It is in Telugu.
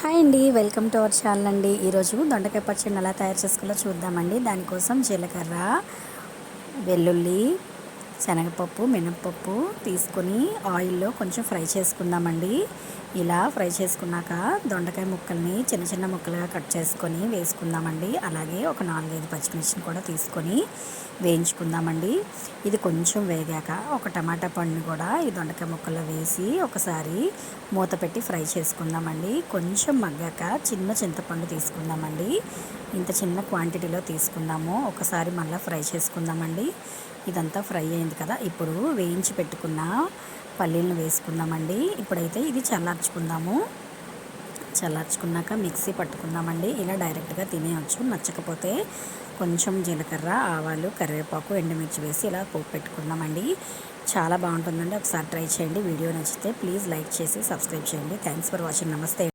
హాయ్ అండి, వెల్కమ్ టు అవర్ ఛానల్ అండి. ఈరోజు దొండకాయ పచ్చడిని ఎలా తయారు చేసుకోవాలో చూద్దామండి. దానికోసం జీలకర్ర, వెల్లుల్లి, శనగపప్పు, మినప్పప్పు తీసుకొని ఆయిల్లో కొంచెం ఫ్రై చేసుకుందామండి. ఇలా ఫ్రై చేసుకున్నాక దొండకాయ ముక్కల్ని చిన్న చిన్న ముక్కలుగా కట్ చేసుకొని వేసుకుందామండి. అలాగే ఒక 4-5 పచ్చిమిర్చిని కూడా తీసుకొని వేయించుకుందామండి. ఇది కొంచెం వేగాక ఒక టమాటా పండుని కూడా ఈ దొండకాయ ముక్కల్లో వేసి ఒకసారి మూత పెట్టి ఫ్రై చేసుకుందామండి. కొంచెం మగ్గాక చిన్న చింతపండు తీసుకుందామండి. ఇంత చిన్న క్వాంటిటీలో తీసుకుందాము. ఒకసారి మళ్ళీ ఫ్రై చేసుకుందామండి. ఇదంతా ఫ్రై అయింది కదా, ఇప్పుడు వేయించి పెట్టుకున్న పల్లీలను వేసుకుందామండి. ఇప్పుడైతే ఇది చల్లార్చుకున్నాక మిక్సీ పట్టుకుందామండి. ఇలా డైరెక్ట్గా తినేయచ్చు. నచ్చకపోతే కొంచెం జీలకర్ర, ఆవాలు, కరివేపాకు, ఎండుమిర్చి వేసి ఇలా పోపు పెట్టుకుందామండి. చాలా బాగుంటుందండి. ఒకసారి ట్రై చేయండి. వీడియో నచ్చితే ప్లీజ్ లైక్ చేసి సబ్స్క్రైబ్ చేయండి. Thanks for watching. నమస్తే.